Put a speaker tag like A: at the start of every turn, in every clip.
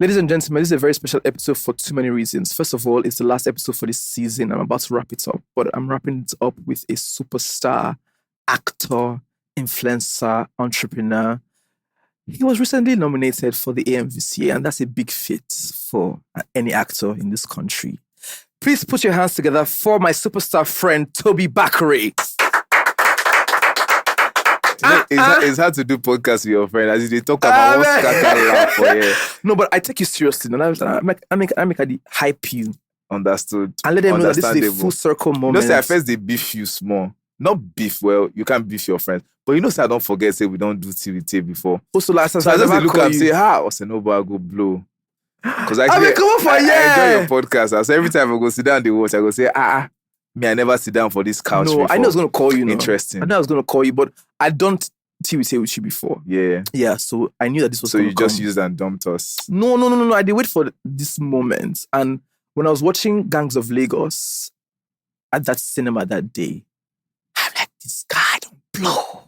A: Ladies and gentlemen, this is a very special episode for too many reasons. First of all, it's the last episode for this season. I'm about to wrap it up, but I'm wrapping it up with a superstar, actor, influencer, entrepreneur. He was recently nominated for the AMVCA, and that's a big feat for any actor in this country. Please put your hands together for my superstar friend, Tobi Bakre.
B: It's hard to do podcasts with your friend as they talk about one scatter laugh for you.
A: No, but I take you seriously. And I make the hype you.
B: Understood.
A: And let them know that this is a full circle moment.
B: You know, say at first they beef you small. Not beef, well, you can't beef your friends. But you know, say I don't forget, say we don't do Tea With Tay before.
A: Also, last time
B: so I just look up and say, I say, no, but I go blow. Because I
A: come on for
B: I enjoy your podcast. So every time I go sit down, they watch, I go say, me, I never sit down for this couch before.
A: I know I was going to call you.
B: Interesting.
A: I know I was going to call you, but I don't Tea With Tay with you before.
B: Yeah.
A: Yeah, so I knew that this was
B: so
A: going
B: you
A: to come.
B: just used and dumped us.
A: No. I did wait for this moment. And when I was watching Gangs of Lagos at that cinema that day, I'm like, this guy don't blow.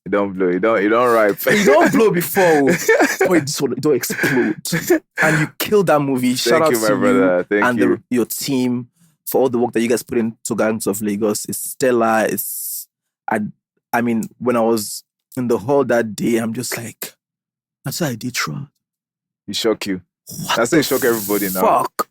B: You don't blow. You don't ripe.
A: You don't blow before. But it don't explode. And you killed that movie. Shout out
B: you, my
A: to
B: brother.
A: you
B: Thank
A: and your team for all the work that you guys put into Gangs of Lagos. It's stellar. I mean, when I was in the hall that day, I'm just like, that's how I did try.
B: He shock you.
A: What
B: That's it shock everybody now.
A: Fuck.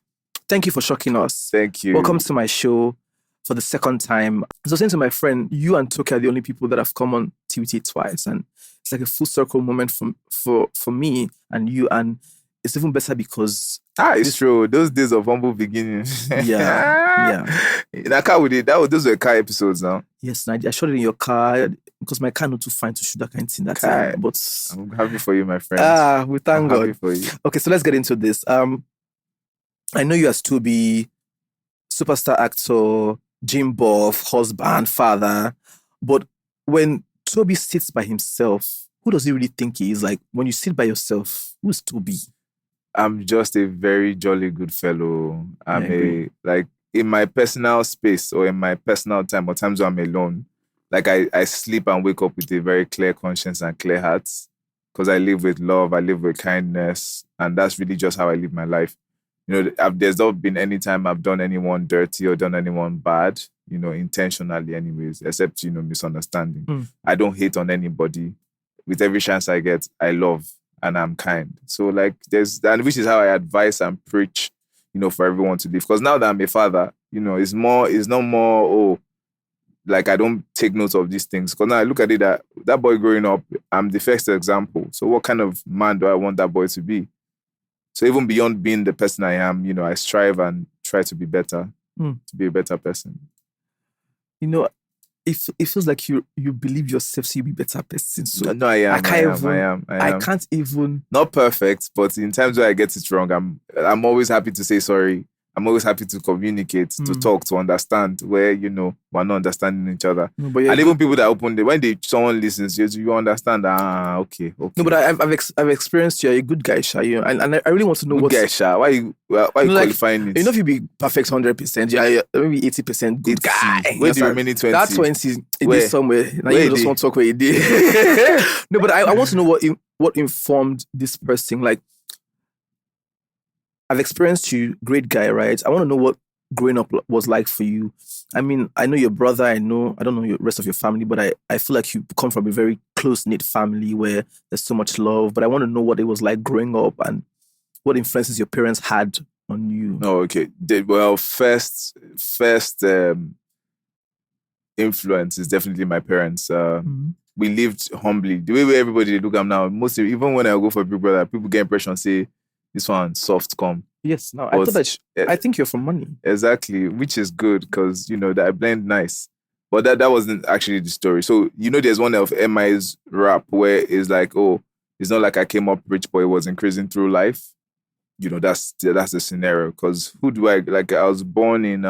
A: Thank you for shocking us.
B: Thank you.
A: Welcome to my show for the second time. So I was saying to my friend, you and Toki are the only people that have come on Tea With Tay twice. And it's like a full circle moment for me and you. And it's even better because...
B: it's true. Those days of humble beginnings.
A: Yeah.
B: In that car with it, those were car episodes now.
A: Yes, and I shot it in your car because my car not too fine to shoot that kind of thing that time. But
B: I'm happy for you, my friend.
A: We thank God.
B: Happy for you.
A: Okay, so let's get into this. I know you as Tobi, superstar actor, gym buff, husband, father. But when Tobi sits by himself, who does he really think he is? Like, when you sit by yourself, who's Tobi?
B: I'm just a very jolly good fellow. Like, in my personal space or in my personal time or times when I'm alone, like I sleep and wake up with a very clear conscience and clear heart because I live with love, I live with kindness, and that's really just how I live my life. You know, there's not been any time I've done anyone dirty or done anyone bad, you know, intentionally anyways, except, you know, misunderstanding. I don't hate on anybody. With every chance I get, I love and I'm kind. So like and which is how I advise and preach, you know, for everyone to live. Because now that I'm a father, you know, it's not more, like I don't take note of these things. Because now I look at it that boy growing up, I'm the first example. So what kind of man do I want that boy to be? So even beyond being the person I am, you know, I strive and try to be better, to be a better person.
A: You know, it feels like you believe yourself to be a better person. So
B: no, I am.
A: I can't even.
B: Not perfect, but in times where I get it wrong, I'm always happy to say sorry. I'm always happy to communicate, to talk, to understand where, you know, we're not understanding each other.
A: No, but
B: and even people that when someone listens, you understand. Okay.
A: No, but I've experienced you're a good guy, Sha. You know, and I really want to know
B: what guy, Sha. Why you qualifying it?
A: You know, if you be perfect 100%, you're maybe 80% good guy.
B: Where the remaining 20?
A: That 20 is somewhere. Now you just want to talk where you did. No, but I want to know what informed this person. Like, I've experienced you, great guy, right? I want to know what growing up was like for you. I mean, I know your brother, I don't know the rest of your family, but I feel like you come from a very close-knit family where there's so much love. But I want to know what it was like growing up and what influences your parents had on you.
B: Oh, okay. Well, first influence is definitely my parents. We lived humbly. The way everybody look at now, mostly, even when I go for Big Brother, people get impression, say, this one soft come.
A: Yes, no, I thought that I think you're from money.
B: Exactly, which is good because, you know, that I blend nice. But that wasn't actually the story. So, you know, there's one of MI's rap where it's like, it's not like I came up rich, but it was increasing through life. You know, that's the scenario. Because I was born in,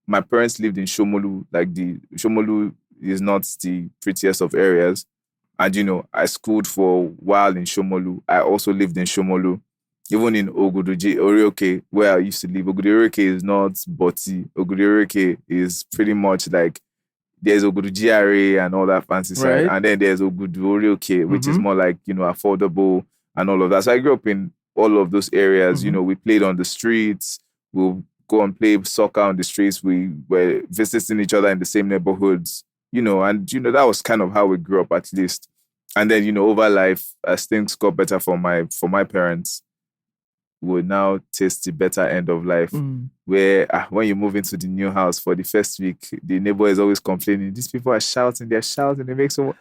B: my parents lived in Shomolu. Like Shomolu is not the prettiest of areas. And, you know, I schooled for a while in Shomolu. I also lived in Shomolu. Even in Ogudu Orioke, where I used to live, Ogudu Orioke is not Boti. Ogudu Orioke is pretty much like, there's Ogudu GRA and all that fancy side. And then there's Ogudu Orioke, which is more like, you know, affordable and all of that. So I grew up in all of those areas. You know, we played on the streets. We'll go and play soccer on the streets. We were visiting each other in the same neighborhoods, you know, and, you know, that was kind of how we grew up, at least. And then, you know, over life, as things got better for my parents, we would now taste the better end of life, where when you move into the new house for the first week, the neighbor is always complaining, these people are shouting, they're shouting, they make so much.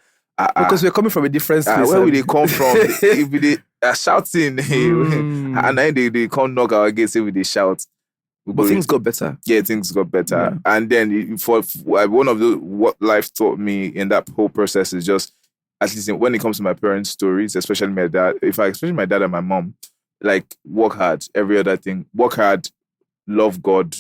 A: Because we're coming from a different space.
B: Where will they come from? If they are shouting, and then they come knock our gates, say we they shout.
A: But things got better.
B: Yeah, things got better. Yeah. And then for one of the what life taught me in that whole process is just, at least when it comes to my parents' stories, especially my dad, especially my dad and my mom, like, work hard, every other thing. Work hard, love God.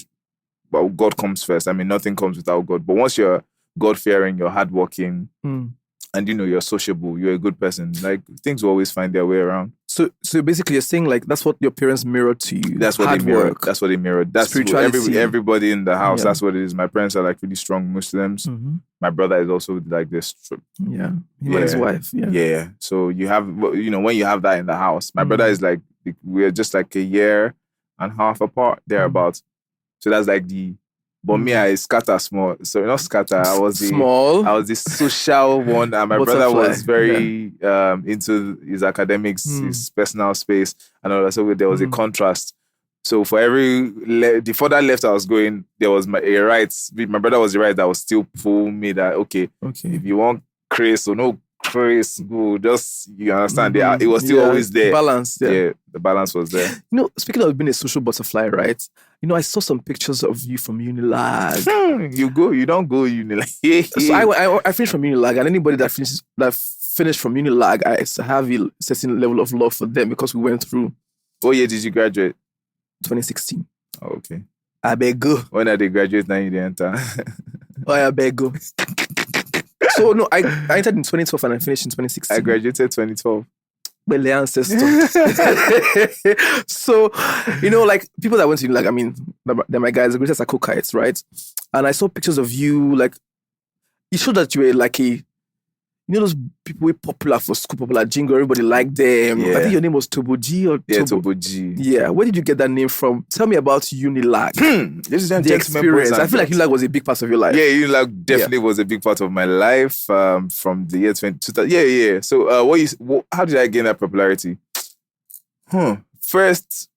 B: But God comes first. I mean, nothing comes without God. But once you're God-fearing, you're hardworking, and, you know, you're sociable, you're a good person, like, things will always find their way around.
A: So basically you're saying, like, that's what your parents mirrored to you.
B: That's what they mirrored. That's what they mirrored. That's
A: spirituality.
B: Everybody in the house, that's what it is. My parents are, like, really strong Muslims. My brother is also like this.
A: Yeah. Him and his wife. Yeah.
B: Yeah. So you have, you know, when you have that in the house, my brother is like, we're just like a year and a half apart, thereabouts. So that's like but me, I scatter small. So not scatter. I was the social one, and my brother was very into his academics, his personal space, and all that. So there was a contrast. So for the further left I was going, there was my brother was the right that was still pull me that okay, if you want craze or no craze, go. Just, you understand? It was still always there.
A: Balance. Yeah,
B: the balance was there.
A: You know, speaking of being a social butterfly, right? You know, I saw some pictures of you from Unilag.
B: You don't go Unilag.
A: So I finished from Unilag, and anybody that finished from Unilag, I have a certain level of love for them because we went through.
B: What year did you graduate?
A: 2016.
B: Oh, okay.
A: I beg go.
B: When did they graduate? Now you didn't enter.
A: I beg go. So no, I entered in 2012 and I finished in 2016.
B: I graduated 2012.
A: Well, the ancestors. So, you know, like, people that went to, like, I mean, they're my guys, the greatest are cookkites, right? And I saw pictures of you, like, it showed that you were like you know those people were popular for school, popular jingle, everybody liked them. Yeah. I think your name was Tobo G or
B: Tobo G.
A: Yeah, where did you get that name from? Tell me about Unilag.
B: This is
A: the experience. I feel like Unilag was a big part of your life.
B: Yeah, Unilag definitely was a big part of my life from the year 2000. Yeah. So how did I gain that popularity? First,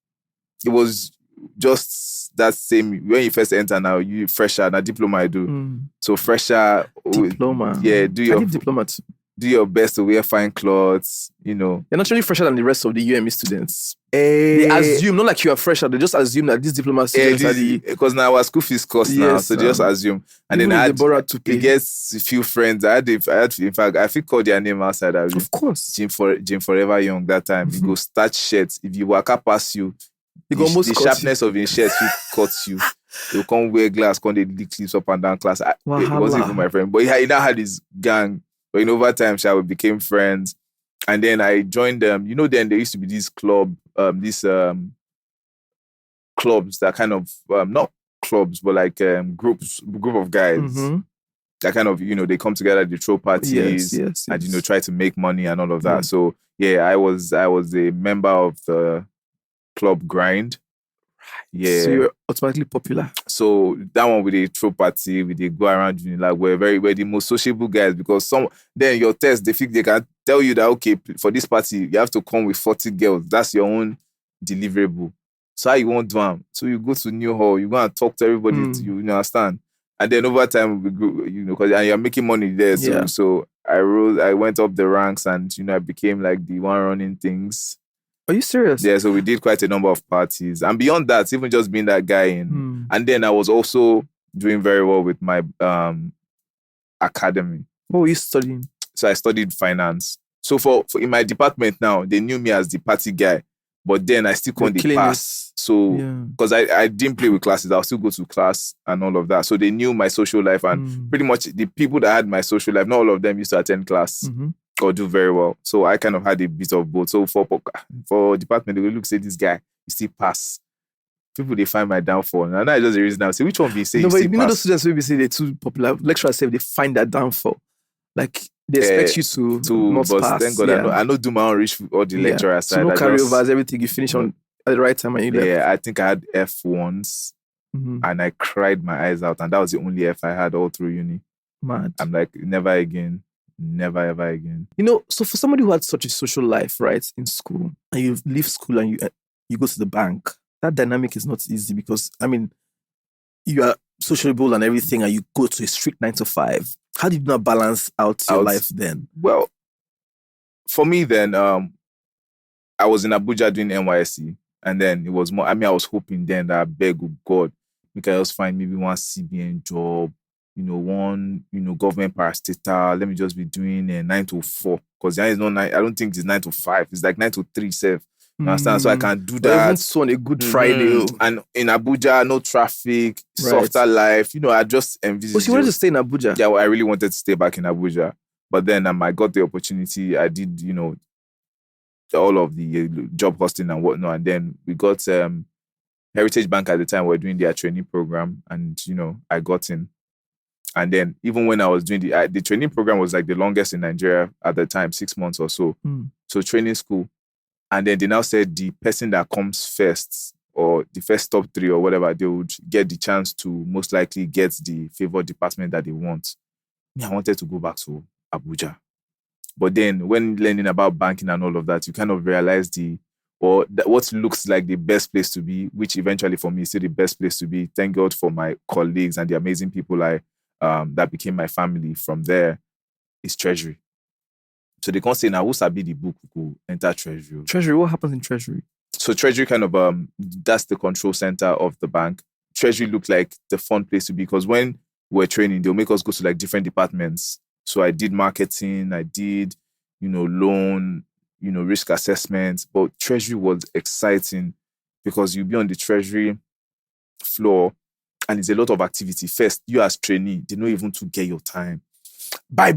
B: it was just that same, when you first enter now, you fresher, now diploma I do. So fresher.
A: Diploma.
B: Yeah,
A: I did diploma too.
B: Do your best to wear fine clothes, you know.
A: You're naturally fresher than the rest of the UME students. They assume, not like you are fresher, they just assume that these diploma students are the...
B: Because now our school fees cost now, so they just assume. And then I gets a few friends. I had, in fact, I think called their name outside.
A: Of course.
B: Jim Forever Young that time. You go start shirts. If you walk up past you, the sharpness of your shirts will cut you. They'll come wear glass, come they lick clips up and down class. It wasn't even my friend. But he now had his gang. But over time, we became friends. And then I joined them. You know, then there used to be these clubs that kind of, not clubs, but like group of guys that kind of, you know, they come together, they throw parties and, you know, try to make money and all of that. So, yeah, I was a member of the club Grind. Yeah.
A: So you're automatically popular.
B: So that one with the throw party, with the go around Unilag, we're the most sociable guys, because then your test, they think they can tell you that, okay, for this party, you have to come with 40 girls. That's your own deliverable. So how you want to do them? So you go to New Hall, you go and talk to everybody, you understand? And then over time, we grew, you know, because you're making money there. So I went up the ranks and, you know, I became like the one running things.
A: Are you serious?
B: Yeah, so we did quite a number of parties. And beyond that, even just being that guy in. And then I was also doing very well with my academy.
A: What were you studying?
B: So I studied finance. So for in my department now, they knew me as the party guy. But then I still couldn't pass. So, because I didn't play with classes, I'll still go to class and all of that. So they knew my social life, and pretty much the people that had my social life, not all of them used to attend class or do very well. So I kind of had a bit of both. So for department, they will look, say, this guy, you still pass. People, they find my downfall. And that's just the reason I say, which one do you say?
A: No, but you know those students will be saying they're too popular. Lecturers say they find that downfall. Like, They expect you to not
B: but thank
A: pass.
B: God
A: Yeah.
B: I know do my own reach all the
A: Yeah.
B: lecturer
A: So
B: side.
A: no
B: I
A: carryovers,
B: just
A: everything you finish on at the right time and you left.
B: yeah, I think I had F once
A: Mhm.
B: and I cried my eyes out, and that was the only F I had all through uni.
A: Mad.
B: I'm like, never again. Never ever again.
A: You know, so for somebody who had such a social life, right, in school, and you leave school and you go to the bank, that dynamic is not easy because I mean, you are sociable and everything, and you go to a strict 9 to 5. How did you not balance out your life then?
B: Well, for me then, I was in Abuja doing NYSC, and then it was more. I mean, I was hoping then that I beg of God, we can just find maybe one CBN job, one government parastatal. Let me just be doing 9 to 4 because there is no 9. I don't think it's 9 to 5. It's like 9 to 3, self. You understand? So I can do that.
A: Even so on a good Friday.
B: And in Abuja, no traffic, softer life. I just envisaged.
A: But you wanted to stay in Abuja?
B: Yeah, well, I really wanted to stay back in Abuja. But then I got the opportunity. I did, all of the job hosting and whatnot. And then we got Heritage Bank at the time. We were doing their training program. And, I got in. And then even when I was doing the training program was like the longest in Nigeria at the time, 6 months or so. So training school. And then they now said the person that comes first or the first top 3 or whatever, they would get the chance to most likely get the favored department that they want. I wanted to go back to Abuja. But then when learning about banking and all of that, you kind of realize what looks like the best place to be, which eventually for me is still the best place to be. Thank God for my colleagues and the amazing people that became my family from there, is Treasury. So they can't say now who sabi the book go enter Treasury.
A: Treasury, what happens in Treasury?
B: So Treasury kind of that's the control center of the bank. Treasury looked like the fun place to be because when we're training, they'll make us go to like different departments. So I did marketing, I did, loan, risk assessment. But Treasury was exciting because you'll be on the Treasury floor and it's a lot of activity. First, you as trainee, they don't even to get your time. Buy,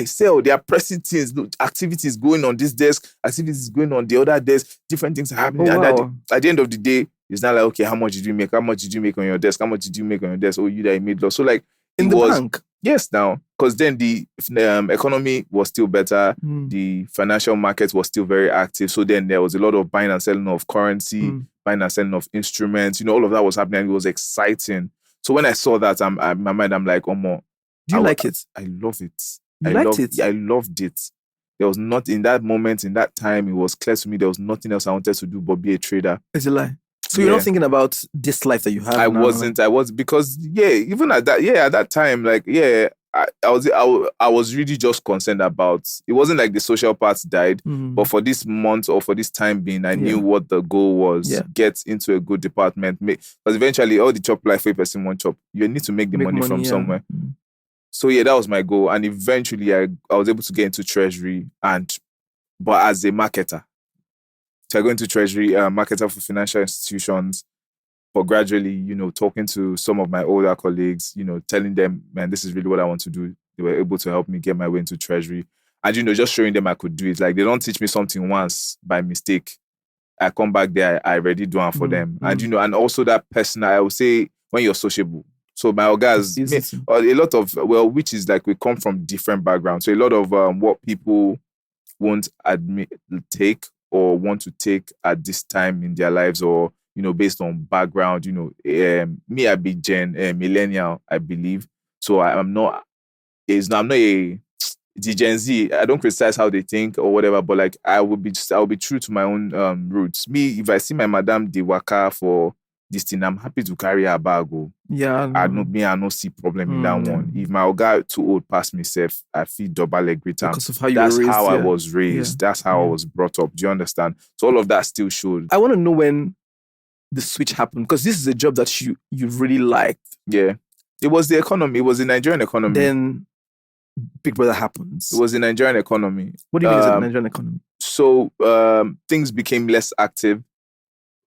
B: sell. They are pressing things. Look, activities going on this desk, activities going on the other desk, different things are happening.
A: Oh, wow.
B: And at the end of the day, it's not like, okay, how much did you make? How much did you make on your desk? How much did you make on your desk? Oh, you that made loss. So like
A: in the bank?
B: Yes, now. Because then the economy was still better. The financial market was still very active. So then there was a lot of buying and selling of currency, buying and selling of instruments. All of that was happening. And it was exciting. So when I saw that, in my mind, I'm like, oh, more.
A: Do you like it?
B: I love it.
A: You liked it?
B: I loved it. There was not, in that moment, in that time, it was clear to me there was nothing else I wanted to do but be a trader.
A: It's a lie. So you're not thinking about this life that you have?
B: I was because, even at that time, like, I was really just concerned about, it wasn't like the social part died, but for this month or for this time being, I knew what the goal was. Get into a good department. Because eventually, all the chop life a person won't chop. You need to make the money from somewhere. So that was my goal. And eventually I was able to get into Treasury but as a marketer. So I go into Treasury, marketer for financial institutions, but gradually, talking to some of my older colleagues, telling them, man, this is really what I want to do. They were able to help me get my way into Treasury. And, just showing them I could do it. Like, they don't teach me something once by mistake. I come back there, I already do it for them. And, and also that person, I would say, when you're sociable. So my guys, a lot of, which is like we come from different backgrounds. So a lot of what people won't take or want to take at this time in their lives or, based on background, me, I be millennial, I believe. So I'm not the Gen Z. I don't criticize how they think or whatever, but like I will be true to my own roots. Me, if I see my madam de waka for this thing, I'm happy to carry her bag. I no see problem in that one. If my oga too old past myself, I feel double leg greater.
A: Because of how you were raised.
B: That's how I was raised. That's how I was brought up. Do you understand? So all of that still showed.
A: I want to know when the switch happened, because this is a job that you really liked.
B: Yeah. It was the economy. It was the Nigerian economy.
A: Then Big Brother happens.
B: It was the Nigerian economy.
A: What do you mean is the Nigerian economy?
B: So things became less active.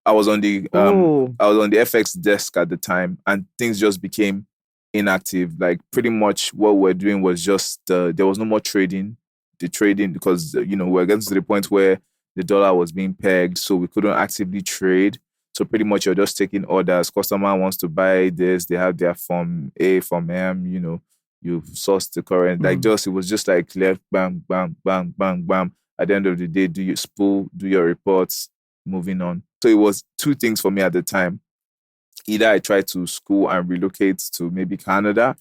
B: I was on the FX desk at the time, and things just became inactive. Like pretty much what we're doing was just there was no more trading. The trading, because we're getting to the point where the dollar was being pegged, so we couldn't actively trade. So pretty much you're just taking orders. Customer wants to buy this, they have their form A, form M, you've sourced the current. Like it was just like left, bang, bang, bang, bang, bang. At the end of the day, do your spool, do your reports, moving on. So it was two things for me at the time. Either I tried to school and relocate to maybe Canada.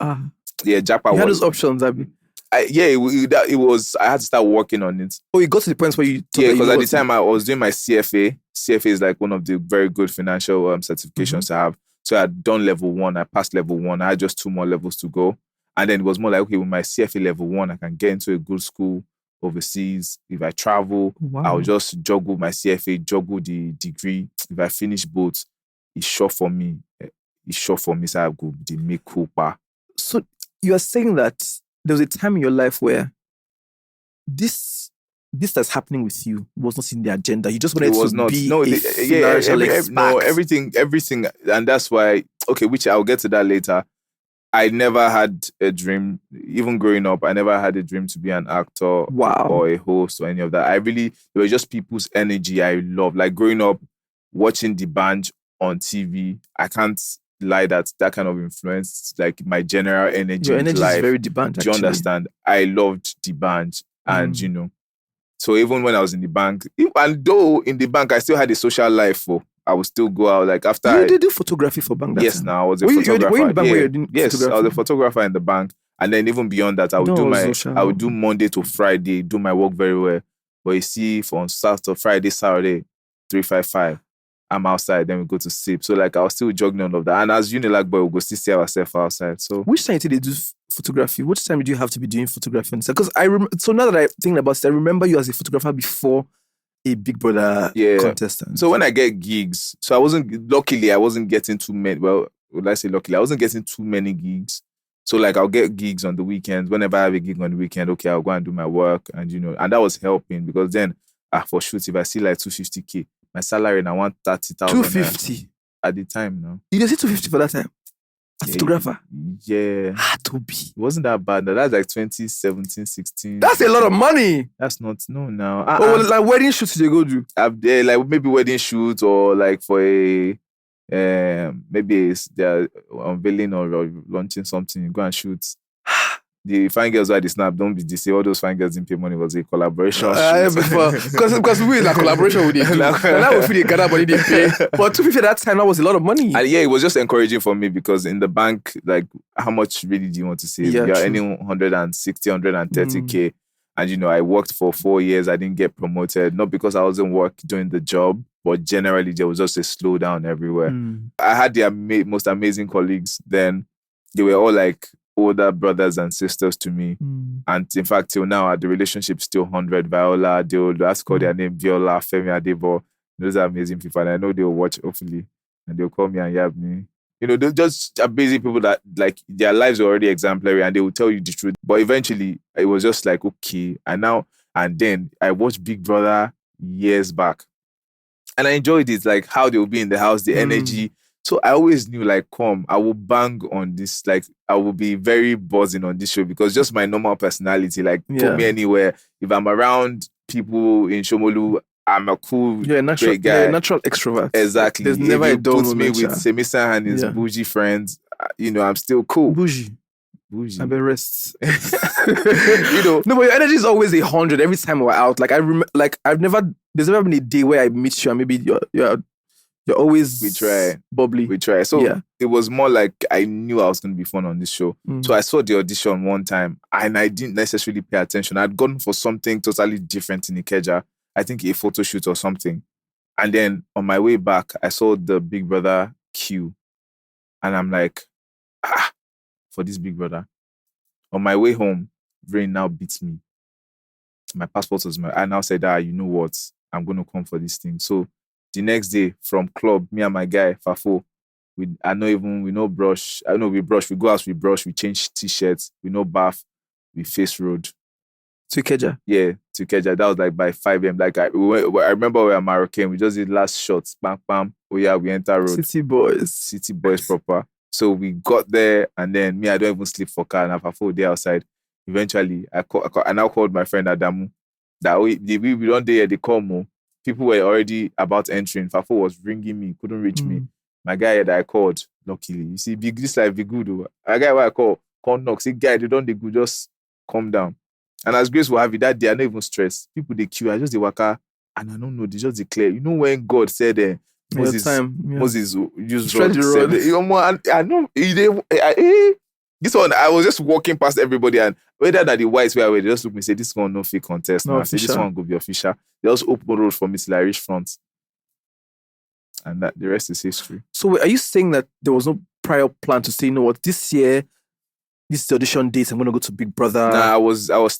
B: Yeah, Japan.
A: You had those options, Abby.
B: It was. I had to start working on it.
A: Oh, you got to the point where you.
B: Because at the time I was doing my CFA. CFA is like one of the very good financial certifications to have. So I had done level 1. I passed level 1. I had just 2 more levels to go, and then it was more like, okay, with my CFA level 1, I can get into a good school overseas. If I travel, I'll just juggle my CFA, juggle the degree. If I finish both, it's sure for me. So I go the make Cooper.
A: So you are saying that there was a time in your life where this that's happening with you was not in the agenda. You just wanted to be
B: everything, and that's why. Okay, which I'll get to that later. I never had a dream, even growing up. I never had a dream to be an actor or a host or any of that. They were just people's energy I love. Like growing up, watching the band on TV, I can't lie that kind of influenced like my general energy.
A: Your energy is very the band.
B: Do you understand? I loved the band, and you know, so even when I was in the bank, and though in the bank I still had a social life. I would still go out like after.
A: You did do photography for bank.
B: Yes, now I was a photographer.
A: Were you in the bank where you doing
B: photography? I was a photographer in the bank, and then even beyond that, I would do Monday to Friday, do my work very well. But you see, from Saturday, Friday, Saturday, 355. I'm outside, then we go to sleep. So like I was still juggling all of that. And as Unilag boy, we'll go still see ourselves outside. So
A: which time did they do photography? Which time did you have to be doing photography? Because so now that I think about it, I remember you as a photographer before a Big Brother contestant.
B: So when I get gigs, so I wasn't getting too many. Well, would I say luckily? I wasn't getting too many gigs. So like I'll get gigs on the weekends. Whenever I have a gig on the weekend, okay, I'll go and do my work, and and that was helping because then for shoot, if I see like 250K. My salary now 130,000.
A: 250
B: at the time now.
A: You did see 250 for that time? A photographer?
B: Yeah.
A: Tobi.
B: It wasn't that bad. That's like 2017, 16.
A: That's a lot of money.
B: That's not now.
A: Like wedding shoots they go do?
B: Like maybe wedding shoots or like for a maybe they're unveiling or launching something. You go and shoot. The fine girls who had the snap, don't be this. All those fine girls didn't pay money. It was a collaboration.
A: Because we like collaboration with it. Now we feel the Ghana money they pay. But 250 at that time, that was a lot of money.
B: And it was just encouraging for me because in the bank, like, how much really do you want to save? You're earning 160, 130K. And, I worked for 4 years. I didn't get promoted. Not because I wasn't doing the job, but generally there was just a slowdown everywhere. I had the most amazing colleagues then. They were all like older brothers and sisters to me. And in fact, till now, the relationship's still 100. Viola, they'll ask call their name, Viola, Femi Adebo. Those are amazing people. And I know they'll watch, hopefully. And they'll call me and yab me. They're just amazing people that, like, their lives are already exemplary and they will tell you the truth. But eventually, it was just like, okay. And then I watched Big Brother years back. And I enjoyed it, like how they will be in the house, the energy. So I always knew, like, I will bang on this. Like, I will be very buzzing on this show because just my normal personality, like, put me anywhere. If I'm around people in Shomolu, I'm a cool, great guy.
A: You're a natural extrovert.
B: Exactly.
A: There's never a dull
B: moment. If you put me with Temisan and his bougie friends, I'm still cool.
A: Bougie. I bet rest. No, but your energy is always 100 every time we're out. Like, there's never been a day where I meet you and maybe you're always bubbly.
B: We try. So it was more like I knew I was going to be fun on this show. So I saw the audition one time and I didn't necessarily pay attention. I'd gone for something totally different in Ikeja. I think a photo shoot or something. And then on my way back, I saw the Big Brother queue. And I'm like, for this Big Brother. On my way home, brain now beats me. My passport was I now said, you know what? I'm going to come for this thing. So the next day from club, me and my guy, Fafo, we no brush. I know we brush, we go out, we brush, we change t-shirts, we no bath, we face road.
A: To Ikeja?
B: Yeah, to Ikeja. That was like by 5 a.m. Like I remember we were Moroccan, we just did last shots, bam, bam. Oh yeah, we enter road.
A: City boys proper.
B: So we got there and then me, I don't even sleep for car and have a full day outside. Eventually, I now called my friend Adamu that we don't dare they call more. People were already about entering. Fafo was ringing me, couldn't reach me. My guy that I called, luckily, you see, this life be good. A guy where I call, come knock. Say, guy, they don't they go just calm down. And as grace will have it, that day, I don't even stress. People they queue, I just the waka, and I don't know, they just declare. You know when God said Moses used
A: Stretch
B: rod
A: the
B: said,
A: rod.
B: I know this one, I was just walking past everybody, and whether that the whites were away, they just look me say, this one no fake contest.
A: No
B: Now I say, this
A: official.
B: one go be official. They just open road for me till I reach front. And that the rest is history.
A: So are you saying that there was no prior plan to say, you know what, this year, this is the audition date, I'm gonna go to Big Brother?
B: Nah,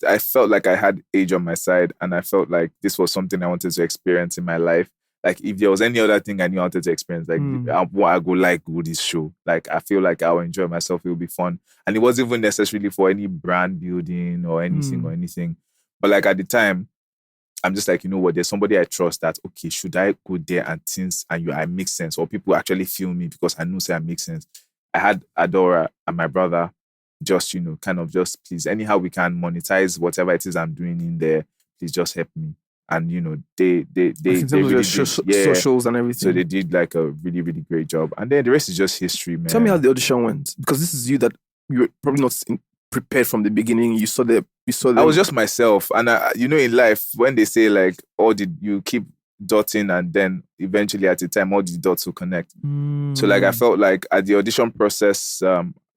B: I felt like I had age on my side, and I felt like this was something I wanted to experience in my life. Like if there was any other thing I knew I wanted to experience, like I go this show. Like I feel like I'll enjoy myself, it'll be fun. And it wasn't even necessarily for any brand building or anything. But like at the time, I'm just like, you know what, there's somebody I trust that, okay, should I go there and things and I make sense, or people actually feel me because I know say I make sense. I had Adora and my brother just, kind of just please, anyhow we can monetize whatever it is I'm doing in there, please just help me. And they really
A: socials and everything.
B: So they did like a really, really great job. And then the rest is just history, man.
A: Tell me how the audition went, because this is you that you were probably not prepared from the beginning. You saw the.
B: I was just myself, and in life when they say like, you keep dotting, and then eventually at the time all the dots will connect. So like I felt like at the audition process,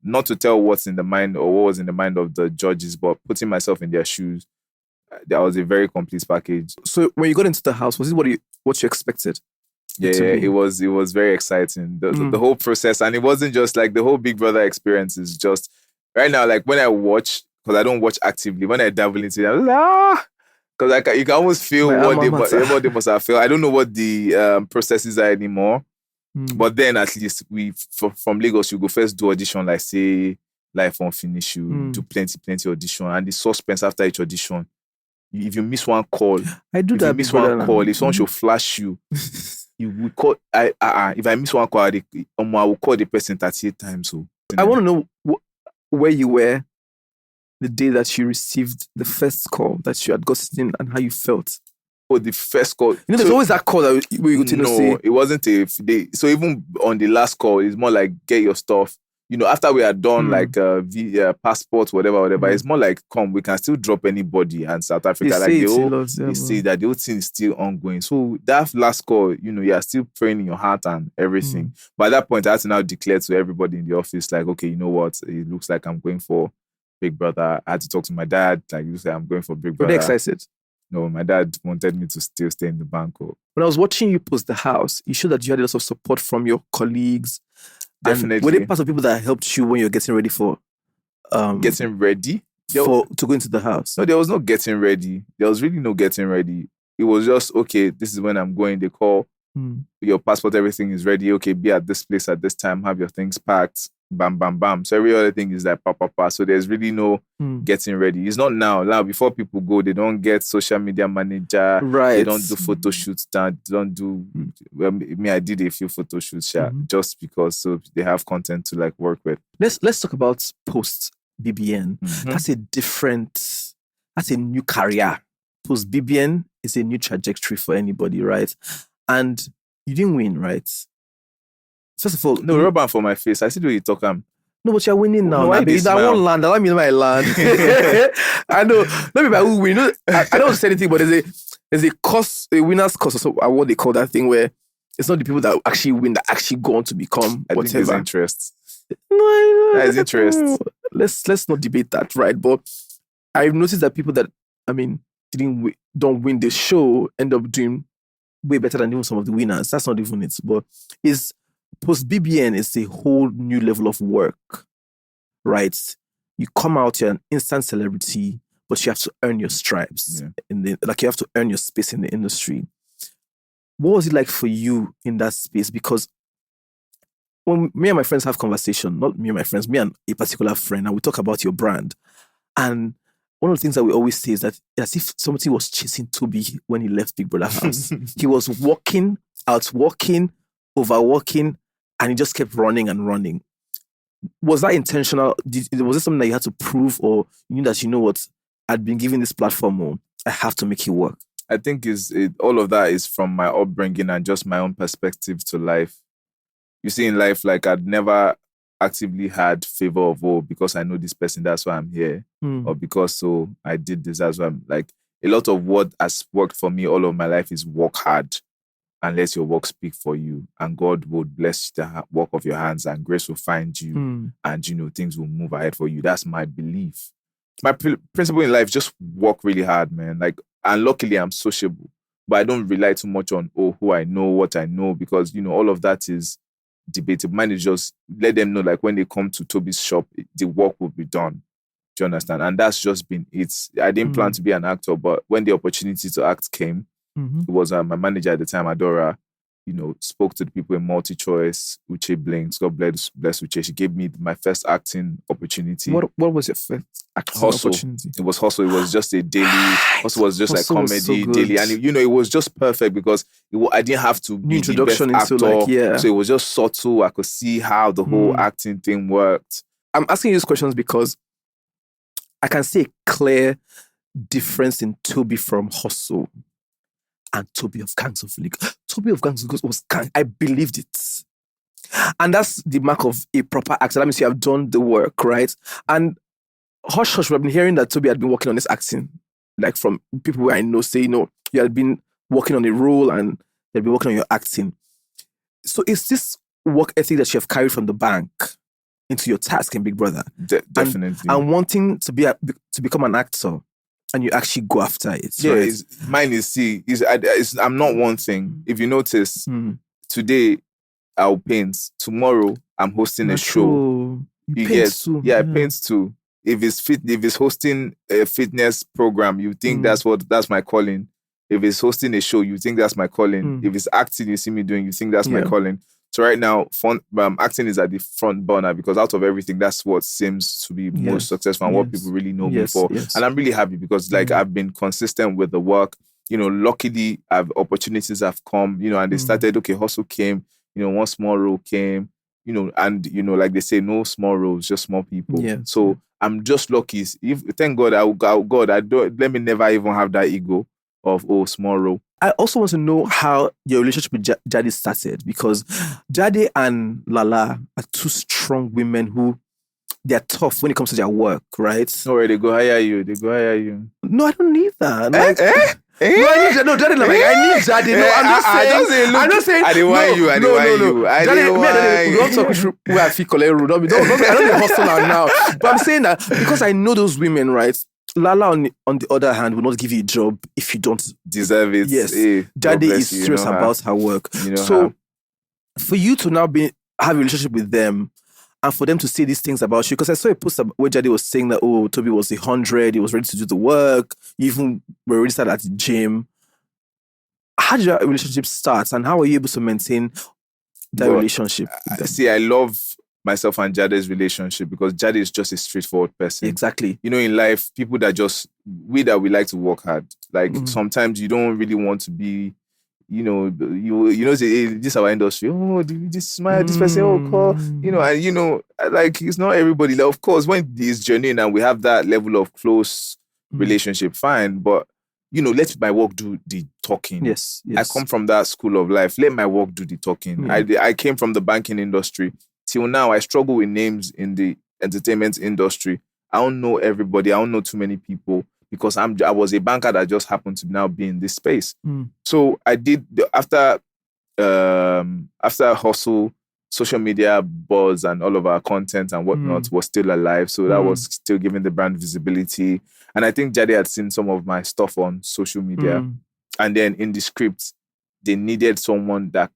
B: not to tell what's in the mind or what was in the mind of the judges, but putting myself in their shoes, that was a very complete package.
A: So when you got into the house, was it what you expected?
B: Yeah, it was very exciting. The whole process, and it wasn't just like the whole Big Brother experience is just right now. Like when I watch, because I don't watch actively, when I dabble into it, I'm like, because you can almost feel what they must have felt. I don't know what the processes are anymore, but then at least from Lagos, you go first do audition, like say life won't finish, you do plenty audition, and the suspense after each audition. If you miss one call, if someone should flash you, you will call. If I miss one call, I will call the person 38 times. So
A: I want to know where you were the day that you received the first call that you had gotten and how you felt.
B: Oh, the first call.
A: There's always that call that we go to say.
B: No, it wasn't so even on the last call, it's more like get your stuff. After we had done like passport, whatever, it's more like, come, we can still drop anybody. And South Africa, they say that the whole thing is still ongoing. So that last call, you are still praying in your heart and everything. But at that point, I had to now declare to everybody in the office, like, okay, you know what? It looks like I'm going for Big Brother. I had to talk to my dad, like, you say I'm going for Big Brother.
A: Were they excited?
B: No, my dad wanted me to still stay in the bank.
A: When I was watching you post the house, you showed that you had a lot of support from your colleagues.
B: Definitely.
A: And were they part of people that helped you when you're getting ready for
B: getting ready
A: to go into the house?
B: No, there was no getting ready. There was really no getting ready. It was just, okay, this is when I'm going. They call, your passport, everything is ready. Okay, be at this place at this time, have your things packed, bam, bam, bam. So every other thing is like pa. So there's really no getting ready. It's not now. Now, before people go, they don't get social media manager.
A: Right.
B: They don't do photo shoots. They don't do... Well, I did a few photo shoots, just because so they have content to like work with.
A: Let's talk about post BBN. That's a new career. Post BBN is a new trajectory for anybody, right? And you didn't win, right? First of all,
B: no rubber for my face. I see the way you talk.
A: No, but you're winning now.
B: I
A: won't land. Allow me my land. I know. Not me who win. I don't say anything, but there's a cost, a winner's cost, or so, what they call that thing, where it's not the people that actually win that actually go on to become whatever.
B: I think it's interest.
A: No,
B: that is interest.
A: Let's not debate that, right? But I've noticed that people that don't win the show end up doing way better than even some of the winners. That's not even it. But is post BBN is a whole new level of work, right? You come out, you're an instant celebrity, but you have to earn your stripes. You have to earn your space in the industry. What was it like for you in that space? Because when me and my friends have conversation, not me and my friends, me and a particular friend, and we talk about your brand, and one of the things that we always say is that as if somebody was chasing Tobi when he left Big Brother house. He was walking, overworking, and he just kept running and running. Was that intentional? Was it something that you had to prove, or you knew that, you know what, I'd been given this platform, I have to make it work?
B: I think all of that is from my upbringing and just my own perspective to life. You see, in life, like I'd never actively had favor of, oh, because I know this person, that's why I'm here. Or because so I did this, that's why I'm like, a lot of what has worked for me all of my life is work hard and let your work speak for you. And God would bless the work of your hands and grace will find you and, you know, things will move ahead for you. That's my belief. My principle in life, just work really hard, man. Like, and luckily I'm sociable, but I don't rely too much on, oh, who I know, what I know, because, you know, all of that is debatable. Mine is just let them know, like, when they come to Tobi's shop, the work will be done. Do you understand? And that's just been it. I didn't plan to be an actor, but when the opportunity to act came, it was my manager at the time, Adora, you know, spoke to the people in Multi-Choice, Uche Blinks, God bless Uche. She gave me my first acting opportunity.
A: What was your first acting opportunity?
B: It was Hustle. It was just a daily, Hustle was just Hustle like comedy, so daily. And, you know, it was just perfect because I didn't have to be the best actor. Like, yeah. So it was just subtle. I could see how the whole acting thing worked.
A: I'm asking you these questions because I can see a clear difference in Tobi from Hustle and Tobi of Gangs of Lagos. Tobi of Gangs of Lagos was gang. I believed it. And that's the mark of a proper actor. That means you have done the work, right? And hush, we've been hearing that Tobi had been working on this acting, like from people who I know say, you know, you had been working on a role and you'd been working on your acting. So is this work ethic that you have carried from the bank into your task in Big Brother?
B: Definitely.
A: And wanting to become an actor, and you actually go after it.
B: Yeah,
A: right?
B: Mine is I'm not one thing. If you notice, today I'll paint. Tomorrow I'm hosting a show.
A: You paint too.
B: Yeah, I paint too. If it's hosting a fitness program, you think that's my calling. If it's hosting a show, you think that's my calling. If it's acting, you see me doing, you think that's my calling. So right now, acting is at the front burner because out of everything, that's what seems to be most successful and what people really know me for. And I'm really happy because like I've been consistent with the work. You know, luckily, opportunities have come, you know, and they started, okay, Hustle came, you know, one small role came, you know, and, you know, like they say, no small roles, just small people. Yeah. So I'm just lucky. Thank God, let me never even have that ego of, oh, small role.
A: I also want to know how your relationship with Jade started because Jade and Lala are two strong women who they're tough when it comes to their work, right?
B: No, they go hire you.
A: No, I don't need that. Like, no, I need Jade. No, Jade, like, I need Jade. No, I'm just saying.
B: I didn't want you.
A: We don't talk where I feel collect rude. I don't hustle now. But I'm saying that because I know those women, right? Lala, on the other hand, will not give you a job if you don't
B: deserve it.
A: Yes. Jade is serious about her work. So for you to now have a relationship with them and for them to say these things about you, because I saw a post where Jade was saying that, oh, Tobi was 100, he was ready to do the work, you even were ready to start at the gym. How did your relationship start and how were you able to maintain that relationship?
B: See, I love myself and Jade's relationship because Jade is just a straightforward person.
A: Exactly.
B: You know, in life, people that we like to work hard. Like sometimes you don't really want to be, you know, this is our industry. Oh, this smile, this person, oh, call, you know, and you know, like it's not everybody. Like, of course, when it's genuine and we have that level of close relationship, fine. But you know, let my work do the talking.
A: Yes.
B: I come from that school of life. Let my work do the talking. I came from the banking industry. Till now, I struggle with names in the entertainment industry. I don't know everybody. I don't know too many people because I was a banker that just happened to now be in this space. So I did after Hustle, social media buzz and all of our content and whatnot was still alive. So that was still giving the brand visibility. And I think Jade had seen some of my stuff on social media. And then in the script, they needed someone that,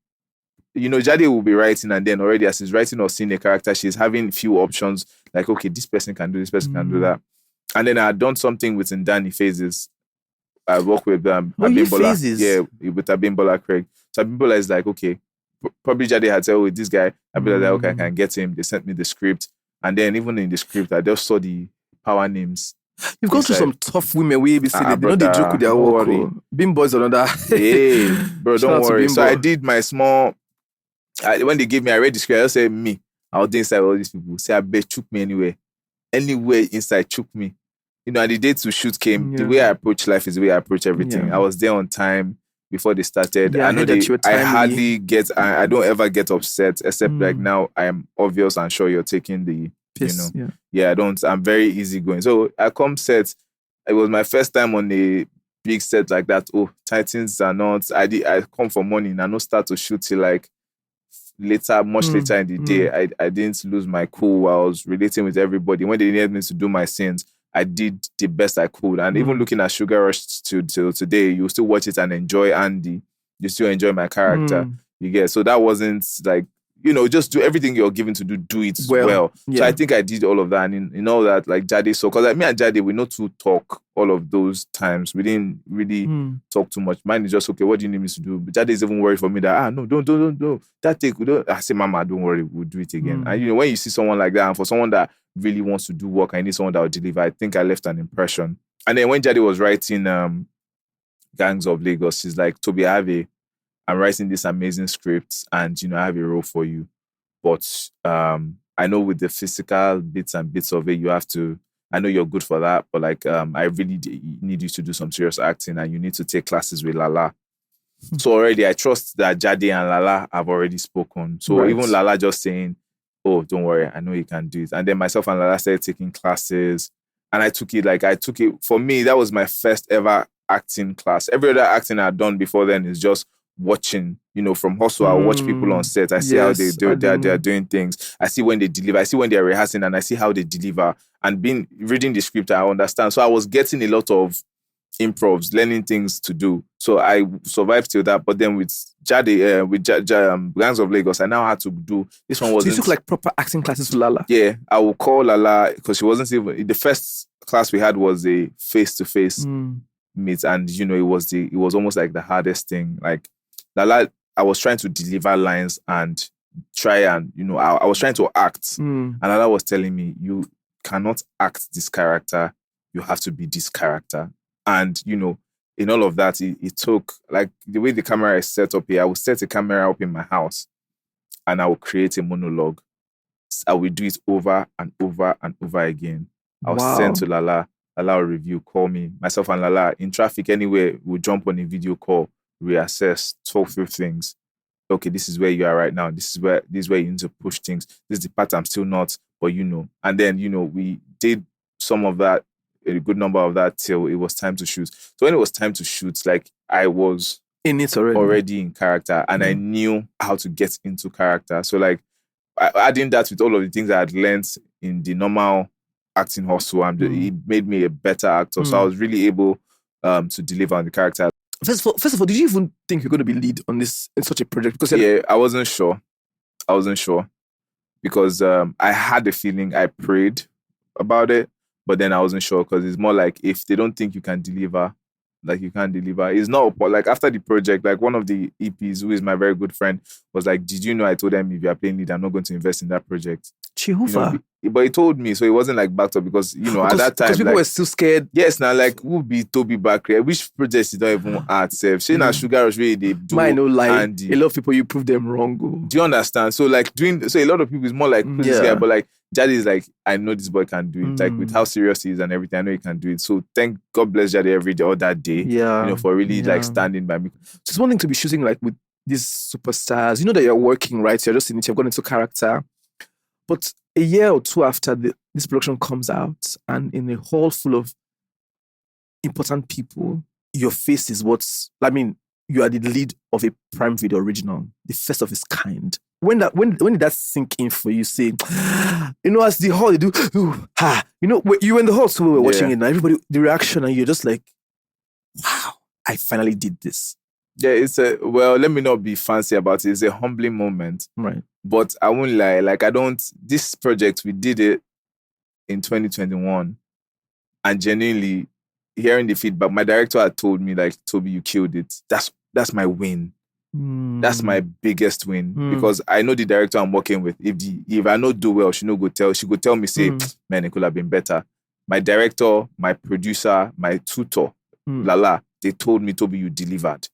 B: you know, Jade will be writing and then already as she's writing or seeing a character, she's having few options like, okay, this person can do this, person can do that. And then I had done something with Ndani Phases. I work with Abimbola. Yeah, with Abimbola Craig. So Abimbola is like, okay, probably Jade had said, oh, this guy. Abimbola like, okay, I can get him. They sent me the script. And then even in the script, I just saw the power names.
A: You've gone through some tough women where they know they joke with their work. Bimbo is another.
B: Hey, bro, don't worry. So I did my small. When they gave me, I read the script. I said, me, I'll do inside all these people. Say, I bet chook me anywhere inside, chook me. You know, and the day to shoot came. The way I approach life is the way I approach everything. I was there on time. before they started.
A: Yeah, I
B: know
A: heard that you were
B: I
A: timely.
B: hardly get, I don't ever get upset, except like now I am obvious and sure you're taking the,
A: Piss,
B: I'm very easygoing. So I come set, it was my first time on a big set like that. Oh, Titans are not, I come for morning, I no start to shoot till like later, much later in the day. I didn't lose my cool while I was relating with everybody. When they needed me to do my scenes, I did the best I could. And even looking at Sugar Rush till today, you still watch it and enjoy Andy. You still enjoy my character. You get, so that wasn't like, just do everything you're given to do it well. Yeah. So I think I did all of that. And in all that, like Jade, so because like me and Jade, we know to talk all of those times. We didn't really talk too much. Mine is just, okay, what do you need me to do? But Jade is even worried for me that, no, don't. That take, we don't. I say, Mama, don't worry, we'll do it again. And when you see someone like that, and for someone that really wants to do work, I need someone that will deliver, I think I left an impression. And then when Jade was writing Gangs of Lagos, she's like, Tobi, I'm writing this amazing script and, I have a role for you. But I know with the physical bits of it, you have to, I know you're good for that, but like, I really need you to do some serious acting and you need to take classes with Lala. So already I trust that Jade and Lala have already spoken. So even Lala just saying, oh, don't worry, I know you can do it. And then myself and Lala started taking classes and I took it, for me, that was my first ever acting class. Every other acting I'd done before then is just watching, from hustle. I watch people on set. I see how they are doing things. I see when they deliver. I see when they're rehearsing and I see how they deliver. And reading the script, I understand. So I was getting a lot of improvs, learning things to do. So I survived till that. But then with Jade, Gangs of Lagos, I now had to do, this one wasn't...
A: So you took like proper acting classes with Lala?
B: Yeah, I will call Lala because she wasn't even... The first class we had was a face-to-face meet. And, it was almost like the hardest thing. Like, Lala, I was trying to deliver lines and I was trying to act. And Lala was telling me, you cannot act this character. You have to be this character. And, in all of that, it took, like, the way the camera is set up here, I would set a camera up in my house and I would create a monologue. I would do it over and over and over again. I would send to Lala. Lala will review, call me. Myself and Lala, in traffic anywhere, we'll jump on a video call, reassess, talk through things. Okay, this is where you are right now. This is where you need to push things. This is the part I'm still not, but And then, we did some of that, a good number of that till it was time to shoot. So when it was time to shoot, like I was
A: in it
B: already in character and I knew how to get into character. So like adding that with all of the things I had learned in the normal acting hustle, it made me a better actor. So I was really able to deliver on the character.
A: First of all, did you even think you're going to be lead on this in such a project? Because
B: I wasn't sure. Because I had a feeling, I prayed about it, but then I wasn't sure because it's more like if they don't think you can deliver, like you can't deliver. It's not like after the project, like one of the EPs who is my very good friend was like, did you know I told them if you are playing lead, I'm not going to invest in that project.
A: Chihuahua.
B: But he told me, so it wasn't like backed up because, at that time,
A: because people were still scared.
B: Yes, now like who be Tobi Bakre? Which projects you don't even add self? Say now Sugar Rush really they do.
A: Mine no lie. Andy. A lot of people you prove them wrong. Oh.
B: Do you understand? So like a lot of people is more like this guy, but like Jade is like, I know this boy can do it. Like with how serious he is and everything, I know he can do it. So thank God bless Jade every day or that day.
A: Yeah.
B: For really like standing by me.
A: So it's one thing to be shooting like with these superstars. You know that you're working, right? You're just in it, you've gone into character. But a year or two after this production comes out, and in a hall full of important people, your face is you are the lead of a Prime Video original, the first of its kind. When did that sink in for you? Say, as the hall they do, you were in the hall, so we were watching it, and everybody, the reaction, and you're just like, wow, I finally did this.
B: Yeah, let me not be fancy about it. It's a humbling moment.
A: Right.
B: But I won't lie, like this project, we did it in 2021. And genuinely, hearing the feedback, my director had told me like, Tobi, you killed it. That's my win. That's my biggest win. Because I know the director I'm working with. If I know do well, she go tell me, say, man, it could have been better. My director, my producer, my tutor, Lala, they told me, Tobi, you delivered.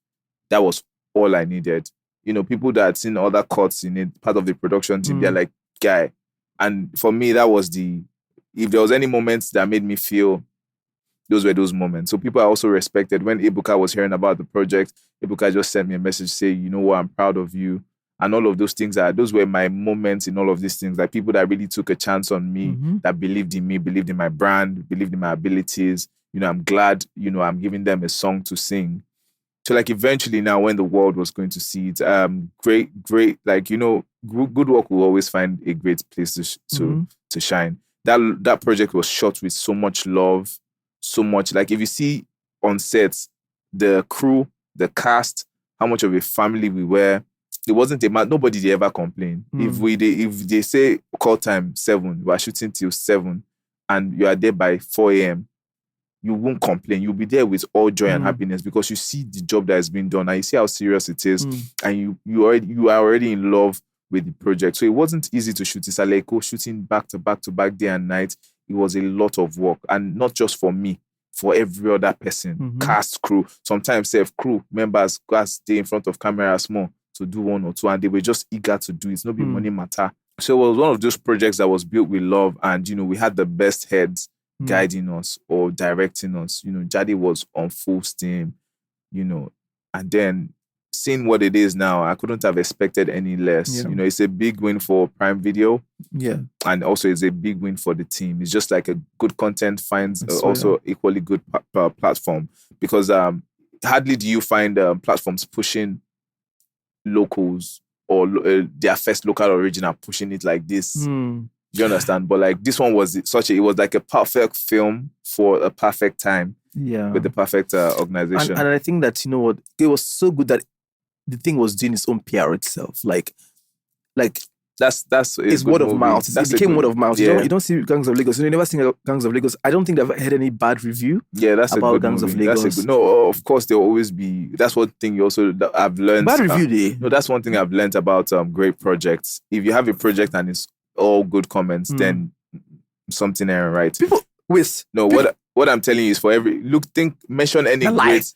B: That was all I needed. People that had seen other cuts in it, part of the production team, they're like, guy. And for me, that was if there was any moments that made me feel those were those moments. So people I also respected. When Ebuka was hearing about the project, Ebuka just sent me a message saying, you know what, I'm proud of you. And all of those things those were my moments in all of these things. Like people that really took a chance on me, that believed in me, believed in my brand, believed in my abilities. You know, I'm glad, you know, I'm giving them a song to sing. So like eventually now when the world was going to see it, great, like, you know, good work will always find a great place to shine. That project was shot with so much love, so much, like if you see on set, the crew, the cast, how much of a family we were, it wasn't nobody they ever complained. If they say call time 7, we are shooting till 7 and you are there by 4 a.m., you won't complain. You'll be there with all joy and happiness because you see the job that has been done and you see how serious it is, and you are already in love with the project. So it wasn't easy to shoot. It's like shooting back to back to back, day and night. It was a lot of work, and not just for me, for every other person, cast, crew. Sometimes crew members go stay in front of cameras more to do 1 or 2, and they were just eager to do it. It's not be money matter. So it was one of those projects that was built with love, and you know we had the best heads guiding us or directing us. You know, Jade was on full steam, you know, and then seeing what it is now, I couldn't have expected any less. You know, it's a big win for Prime Video. Yeah. And also it's a big win for the team. It's just like a good content finds also equally good platform, because hardly do you find platforms pushing locals or their first local original pushing it like this. You understand? But like this one was it was like a perfect film for a perfect time. Yeah. With the perfect organization.
A: And I think that, you know what, it was so good that the thing was doing its own PR itself. Like
B: that's
A: it's word of mouth. It became word of mouth. Yeah. You don't see Gangs of Lagos. You never see Gangs of Lagos. I don't think they've had any bad review.
B: Yeah, that's about a good
A: Gangs
B: movie.
A: of Lagos.
B: That's a good, no, of course there will always be. That's one thing you also I've learned.
A: Bad review day.
B: No, that's one thing I've learned about great projects. If you have a project and it's all good comments, then something ain't right.
A: People
B: what I'm telling you is for every mention any great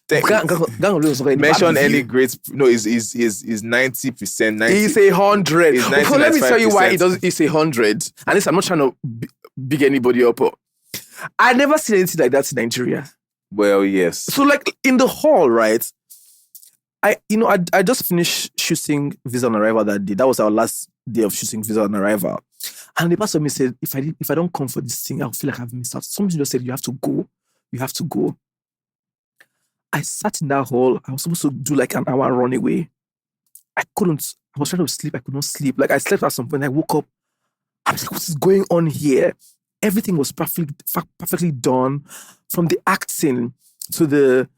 B: mention any great. No, is 90%.
A: He's 100. Let me tell you why it's 100. And this, I'm not trying to big anybody up. I never seen anything like that in Nigeria.
B: Well, yes.
A: So like in the hall, right? I just finished shooting Visa on Arrival that day. That was our last day of shooting Visa on Arrival. And the pastor of me said, if I don't come for this thing, I'll feel like I've missed out. Somebody just said, you have to go. You have to go. I sat in that hall. I was supposed to do like an hour runaway. I couldn't. I was trying to sleep. I could not sleep. Like I slept at some point. I woke up. I was like, what is going on here? Everything was perfectly done. From the acting to the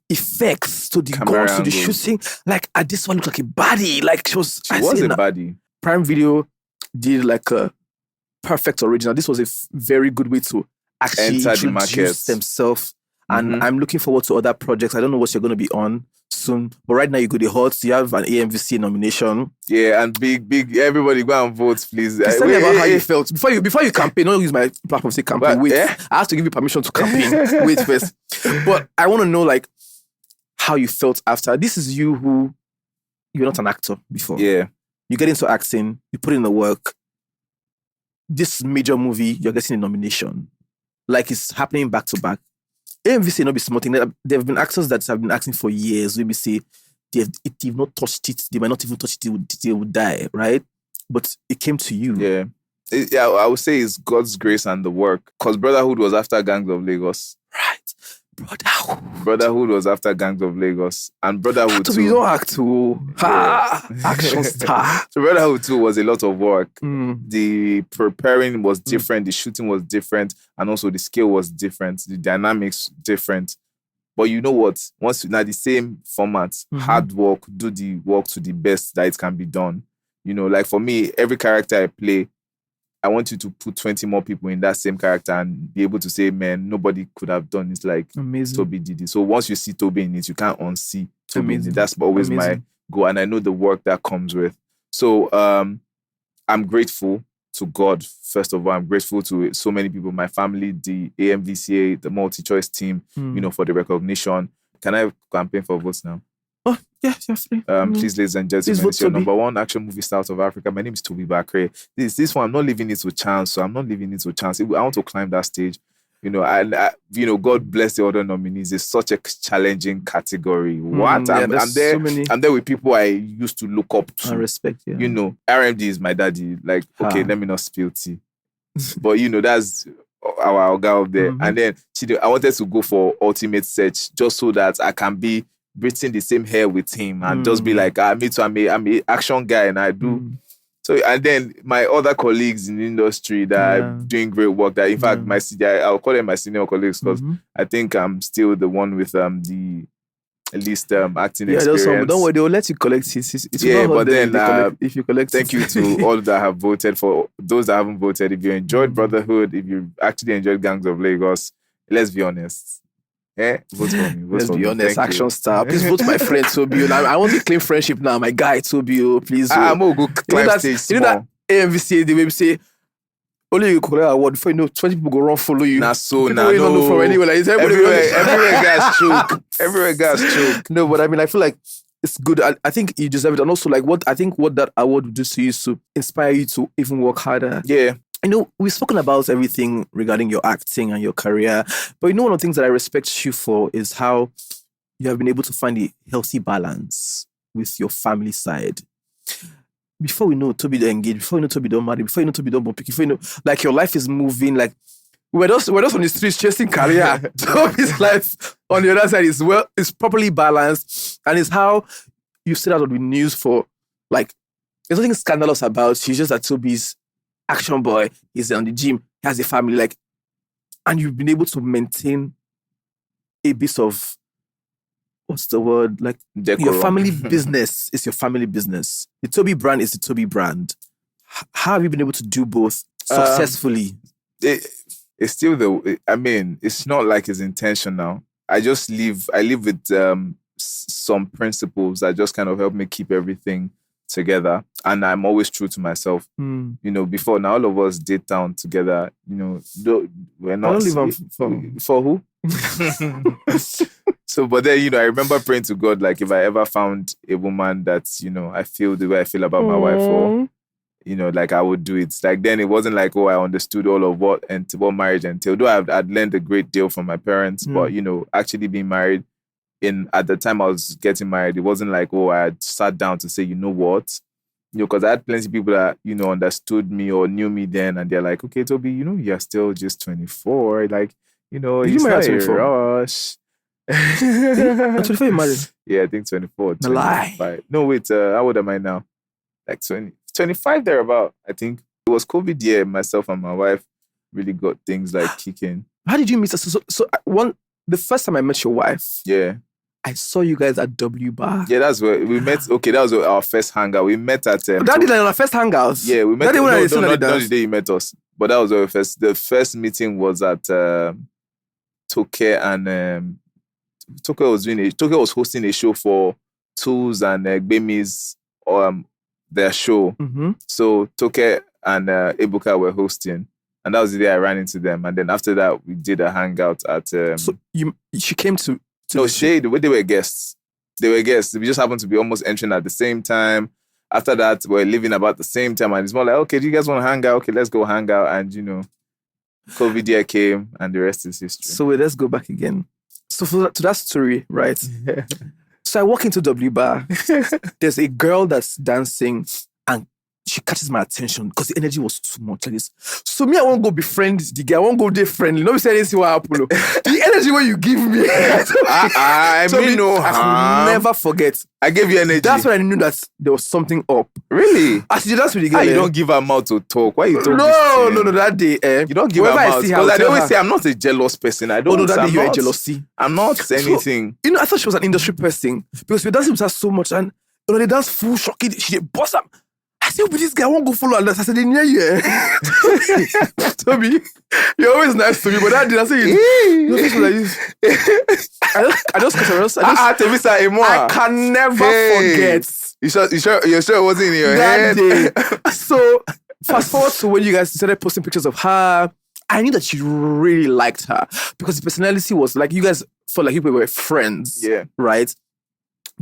A: effects, to the guns, to the shooting. Like, this one looked like a baddie. Like, she was a
B: baddie.
A: Prime Video did like a perfect original. This was a very good way to actually introduce themselves. And I'm looking forward to other projects. I don't know what you're going to be on soon, but right now you go the hot. You have an AMVC nomination.
B: Yeah, and big. Everybody go and vote, please.
A: Tell me about how you felt before you campaign. Don't use my platform to say campaign. Wait, I have to give you permission to campaign. Wait first. But I want to know like how you felt after. This is you who you're not an actor before.
B: Yeah,
A: you get into acting. You put in the work. This major movie, you're getting a nomination. Like it's happening back to back. AMVC not be small thing. There have been actors that have been acting for years. Maybe say they've not touched it. They might not even touch it. They would die, right? But it came to you.
B: Yeah. I would say it's God's grace and the work. Because Brotherhood was after Gangs of Lagos.
A: Right.
B: Brotherhood was after Gangs of Lagos. And Brotherhood 2.
A: You don't act too. Action star.
B: So Brotherhood 2 was a lot of work. The preparing was different. The shooting was different. And also the scale was different. The dynamics different. But you know what? Once now the same format, hard work, do the work to the best that it can be done. You know, like for me, every character I play, I want you to put 20 more people in that same character and be able to say, man, nobody could have done it like Tobi did it. So once you see Tobi in it, you can't unsee Tobi in it. That's always my goal. And I know the work that comes with. So I'm grateful to God, first of all. I'm grateful to so many people, my family, the AMVCA, the multi-choice team, you know, for the recognition. Can I campaign for votes now?
A: Oh, yeah, you're free.
B: Please, ladies and gentlemen, it's your number one action movie star of Africa. My name is Tobi Bakre. This one, I'm not leaving it to chance. So I'm not leaving it to chance. I want to climb that stage. God bless the other nominees. It's such a challenging category. What?
A: Yeah,
B: I'm
A: there's
B: there.
A: so many
B: I'm there with people I used to look up
A: I
B: to.
A: respect. Yeah.
B: RMD is my daddy. Like, okay, let me not spill tea. But that's our girl there. And then I wanted to go for ultimate search just so that I can be breathing the same hair with him and just be like, me too, I'm a action guy and I do. So, and then my other colleagues in the industry that are doing great work, that in fact, I'll call them my senior colleagues because I think I'm still the one with the least acting experience.
A: Don't worry, they'll let you collect it.
B: But then
A: if you collect
B: thank you to all that have voted. For those that haven't voted, if you enjoyed Brotherhood, if you actually enjoyed Gangs of Lagos, let's be honest. Vote for me.
A: Let's be honest, action star. Please vote my friend Tobi. I want to claim friendship now. My guy Tobi, please.
B: I'm going to go climb stage small.
A: That AMVCA, they will say, only you collect award before 20 people go run follow you.
B: No.
A: Look from anywhere. Like,
B: everywhere got choke. Everywhere got choke.
A: No, but I mean, I feel like it's good. I think you deserve it. And also, like, what that award would do to you is to inspire you to even work harder.
B: Yeah.
A: We've spoken about everything regarding your acting and your career. But one of the things that I respect you for is how you have been able to find a healthy balance with your family side. Before we know Tobi don't engage, before we know Tobi don't marry, before you know Tobi don't pick, before you know, like your life is moving, like we're just on the streets chasing career. Tobi's life on the other side is properly balanced, and it's how you sit out on the news for like there's nothing scandalous about. She's just that Tobi's action boy. He's on the gym, he has a family, like, and you've been able to maintain a bit of what's the word? Like
B: Decorum.
A: Your family business is your family business. The Tobi brand is the Tobi brand. How have you been able to do both successfully?
B: It's still it's not like it's intentional. I live with some principles that just kind of help me keep everything together. And I'm always true to myself. Before now, all of us date down together. We're not.
A: I don't live
B: for who? So, but then, I remember praying to God, like, if I ever found a woman that, I feel the way I feel about my wife, or, like, I would do it. Like, then it wasn't like, I understood all of what marriage entailed. Though I'd learned a great deal from my parents, but, actually being married, at the time I was getting married, it wasn't like, I had sat down to say, you know what? Because I had plenty of people that, understood me or knew me then, and they're like, okay, Tobi, you're still just 24. Like, it's not a rush.
A: 24 you married?
B: Yeah, I think 24.
A: No lie.
B: No, wait, how old am I now? Like 25 thereabout. I think it was COVID year. Myself and my wife really got things like kicking.
A: How did you meet us? So the first time I met your wife,
B: yeah,
A: I saw you guys at W Bar.
B: Yeah, that's where we met. Okay, that was our first hangout. We met at
A: that did our first hangouts.
B: Yeah, we met.
A: Not
B: the day you met us, but that was our first. The first meeting was at Toke, and Toke was hosting a show for Tools and Gbemi's their show. So Toke and Ebuka were hosting, and that was the day I ran into them. And then after that, we did a hangout at.
A: So she came to.
B: No, they were guests. They were guests. We just happened to be almost entering at the same time. After that, we're leaving about the same time. And it's more like, okay, do you guys want to hang out? Okay, let's go hang out. And, COVID year came and the rest is history.
A: So let's go back again. So to that story, right? So I walk into W Bar. There's a girl that's dancing and she catches my attention because the energy was too much like this. So me, I won't go befriend the girl. I won't go there friendly. Nobody say anything what happened. The energy when you give me.
B: I
A: could never forget.
B: I gave you energy.
A: That's when I knew that there was something up.
B: Really?
A: As you dance with the girl.
B: You don't give her mouth to talk. Why you talking?
A: No, that day.
B: You don't give her mouth. Because I always say I'm not a jealous person. I don't.
A: That day you're a jealousy.
B: I'm not anything.
A: So, I thought she was an industry person because we dancing with her so much and they dance full shocking. She did boss up. I said, but this guy won't go follow and I said, near you. Tobi, you're always nice to me, but that day I said, I can never forget.
B: You sure it wasn't in your
A: that
B: head?
A: Day. So fast forward to when you guys started posting pictures of her. I knew that you really liked her because the personality was like, you guys felt like you were friends.
B: Yeah.
A: Right?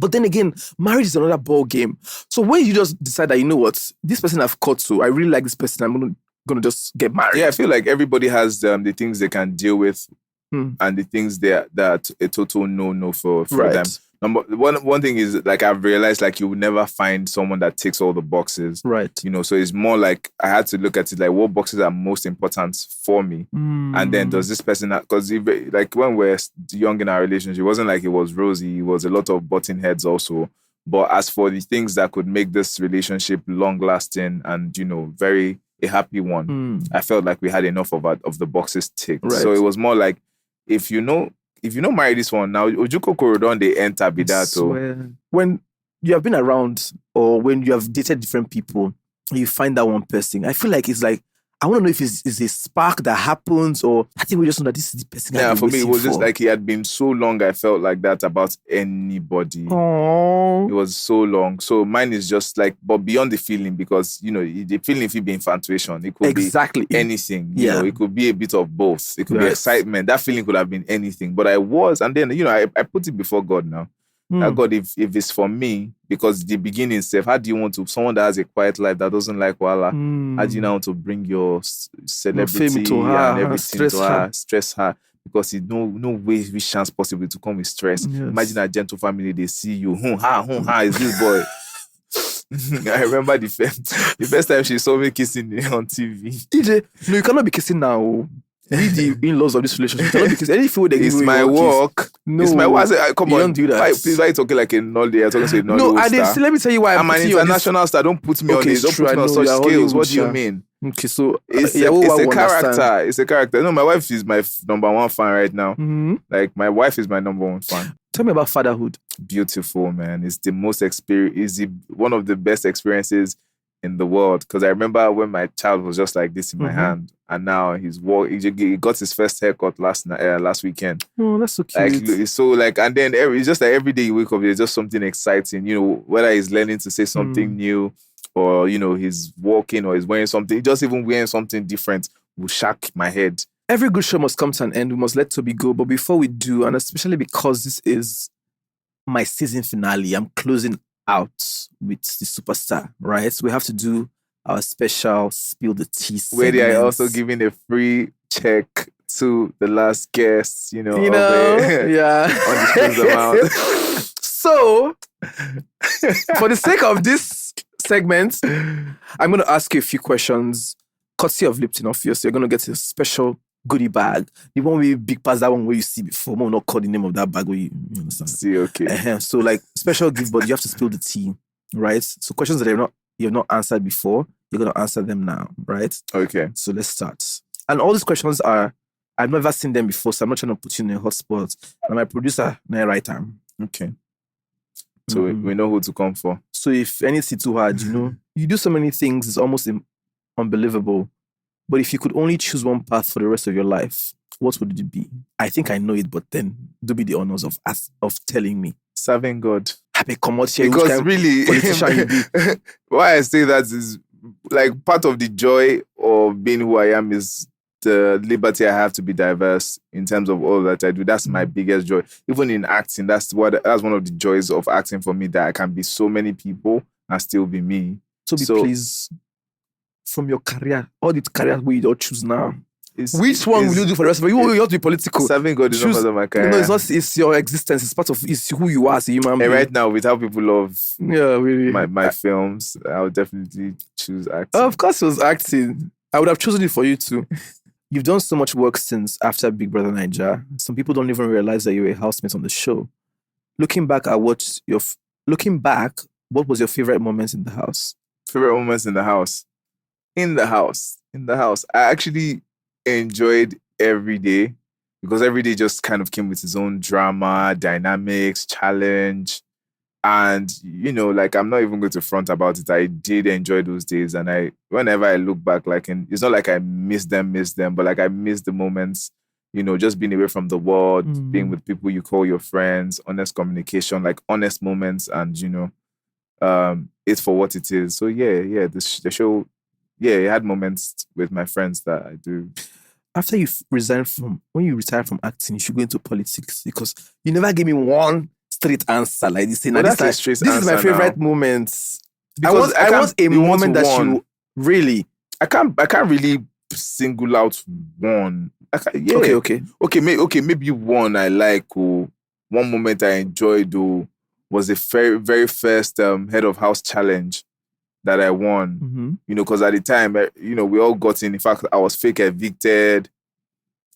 A: But then again, marriage is another ball game. So when you just decide that, you know what, this person I've caught to, I really like this person, I'm going to gonna just get married.
B: Yeah, I feel like everybody has the things they can deal with and the things that a total no for them. One thing is, like, I've realized, like, you will never find someone that ticks all the boxes.
A: Right.
B: You know, so it's more like I had to look at it like, what boxes are most important for me? And then does this person, because like when we're young in our relationship, it wasn't like it was rosy. It was a lot of butting heads also. But as for the things that could make this relationship long lasting and, you know, very a happy one, I felt like we had enough of the boxes ticked. Right. So it was more like, if you know marry this one now, Ojuko Korodon, they enter Bidato.
A: When you have been around or when you have dated different people, you find that one person, I feel like it's like, I want to know if it's a spark that happens, or I think we just know that this is the person.
B: Yeah, for me, it was just like he had been so long. I felt like that about anybody.
A: Aww.
B: It was so long. So mine is just like, but beyond the feeling, because, you know, the feeling, if it be infatuation, it could be anything. You know, it could be a bit of both. It could be excitement. That feeling could have been anything. But and then, you know, I put it before God now. God, if it's for me, because the beginning self, how do you want to, someone that has a quiet life that doesn't like Wala, how do you now want to bring your celebrity to her, and everything stress her? Because it's no way, which chance possible to come with stress. Yes. Imagine a gentle family, they see you, is this boy? I remember the first time she saw me kissing on TV.
A: EJ, no, you cannot be kissing now. We the in-laws of this relationship. Any food they give
B: it's my work.
A: No,
B: it's my work. Come on,
A: don't do that.
B: Why are you talking like a Nolly? You're talking to a Nolly
A: No,
B: star.
A: let me tell you why
B: I'm an international star. Don't put me on this. Don't put me on such scales. What do you mean?
A: Okay, so
B: it's a character. It's a character. No, my wife is my number one fan right now. Like, my wife is my number one fan.
A: Tell me about fatherhood.
B: Beautiful, man. It's the most one of the best experiences in the world, because I remember when my child was just like this in my hand, and now he got his first haircut last weekend.
A: Oh, that's so cute.
B: Like, so like, and then it's just like every day you wake up, there's just something exciting. You know, whether he's learning to say something new, or, you know, he's walking or he's wearing something, just even wearing something different will shock my head. Every
A: good show must come to an end. We must let Tobi go. But before we do, and especially because this is my season finale, I'm closing out with the superstar, right? So we have to do our special spill the tea segment.
B: Where they are also giving a free check to the last guest,
A: yeah,
B: undisclosed amount.
A: So, for the sake of this segment, I'm going to ask you a few questions, courtesy of Lipton Office. You're going to get a special goodie bag. The one with big pass, that one where you see before. I'm not call the name of that bag where you understand.
B: See, okay.
A: So, like, special gift, but you have to spill the tea, right? So questions that you've not answered before, you're going to answer them now, right?
B: Okay.
A: So let's start. And all these questions I've never seen them before, so I'm not trying to put you in a hot spot. And my producer, my right arm.
B: Okay. So we know who to come for.
A: So if anything too hard, you do so many things, it's almost unbelievable. But if you could only choose one path for the rest of your life, what would it be? I think I know it, but then do be the honors of telling me.
B: Serving God.
A: Because
B: really, why I say that is, like, part of the joy of being who I am is the liberty I have to be diverse in terms of all that I do. That's my biggest joy. Even in acting, that's one of the joys of acting for me, that I can be so many people and still be me.
A: So please, from your career, all the careers we don't choose now, which one will you do for the rest of you? You have to be political.
B: Serving God is not part of my career.
A: No, it's your existence. It's part of it's who you are as a human being.
B: And right now, with how people love
A: really
B: my films, I would definitely choose acting.
A: Of course, it was acting. I would have chosen it for you too. You've done so much work since after Big Brother Naija. Some people don't even realize that you were a housemate on the show. Looking back, what was your favorite moments in the house?
B: Favorite moments in the house? In the house. I actually enjoyed every day, because every day just kind of came with its own drama, dynamics, challenge. And, like, I'm not even going to front about it. I did enjoy those days. And whenever I look back, like, it's not like I miss them, but like, I miss the moments, just being away from the world, being with people you call your friends, honest communication, like honest moments, and, it's for what it is. So the show, it had moments with my friends that I do.
A: After when you retired from acting, you should go into politics, because you never gave me one straight answer like this. This is my favorite moment. Because I want a moment that you really,
B: I can't really single out one. Yeah.
A: Okay.
B: Maybe one I like, or one moment I enjoyed, or was the very, very first head of house challenge that I won.
A: Mm-hmm.
B: You know, because at the time, we all got in. In fact, I was fake evicted.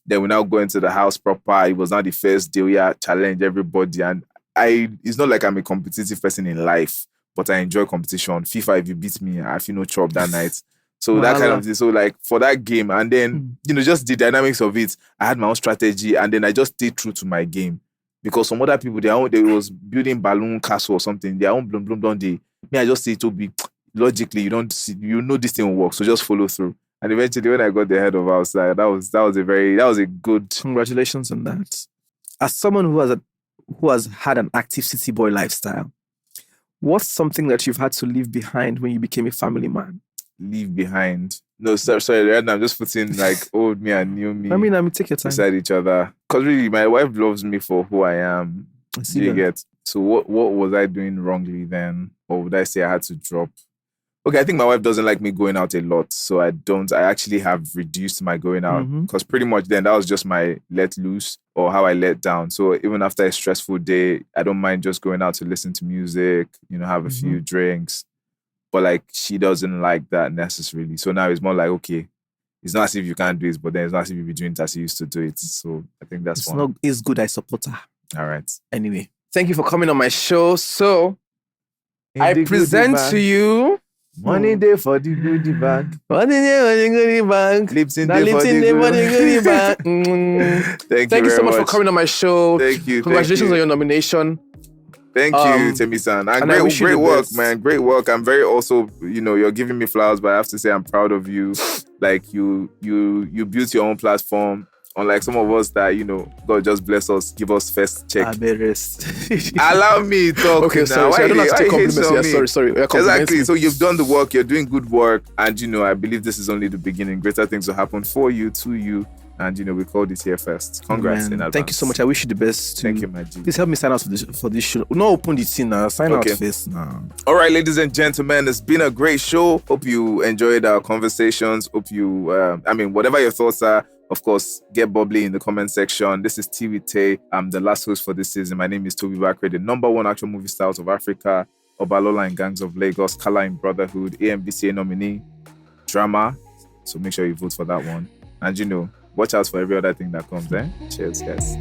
B: Then we now go into the house proper. It was not the first deal. Yeah, challenge everybody. And it's not like I'm a competitive person in life, but I enjoy competition. FIFA, if you beat me, I feel no chop that night. So that kind of thing. So like for that game, and then, just the dynamics of it, I had my own strategy, and then I just stayed true to my game. Because some other people, they was building balloon castle or something. Their own bloom don't they? Me, I just say to be logically, this thing will work. So just follow through. And eventually, when I got the head of house, that was a good.
A: Congratulations on that. As someone who has had an active city boy lifestyle, what's something that you've had to leave behind when you became a family man?
B: Leave behind? No, sorry. Right now, I'm just putting like old me and new me.
A: I mean, take your time
B: beside each other. Because really, my wife loves me for who I am.
A: I see that.
B: Get? So what was I doing wrongly then, or would I say I had to drop? Okay, I think my wife doesn't like me going out a lot, so I actually have reduced my going out, because pretty much then that was just my let loose or how I let down. So even after a stressful day, I don't mind just going out to listen to music, have a few drinks. But like, she doesn't like that necessarily. So now it's more like, okay, it's not as if you can't do it, but then it's not as if you be doing it as you used to do it. So I think that's one.
A: It's good. I support her.
B: All right.
A: Anyway, thank you for coming on my show. So I present to you
B: Money day for the goodie bag.
A: Money day for the goodie bag.
B: Lipton day for the
A: goodie bag. Thank you so much for coming on my show.
B: Thank you.
A: Congratulations on your nomination.
B: Thank you, Temisan. And great work, man. Great work. I'm very also, you're giving me flowers, but I have to say I'm proud of you. Like you built your own platform. Unlike some of us that, God just bless us, give us first check. Allow me talk.
A: Okay, sorry. I don't have to take compliments. Yeah, sorry.
B: Exactly. So you've done the work. You're doing good work. And, I believe this is only the beginning. Greater things will happen for you, to you. And, we called it here first. Congrats in advance.
A: Thank you so much. I wish you the best.
B: Thank you, my G.
A: Please help me sign out for this show. No, open the scene now. Sign out first now.
B: All right, ladies and gentlemen, it's been a great show. Hope you enjoyed our conversations. Hope you, whatever your thoughts are, of course, get bubbly in the comment section. This is Tea With Tay. I'm the last host for this season. My name is Tobi Bakre, the #1 action movie stars of Africa, Obalola in Gangs of Lagos, Kala in Brotherhood, AMVCA nominee, drama. So make sure you vote for that one. And watch out for every other thing that comes, Cheers, guys.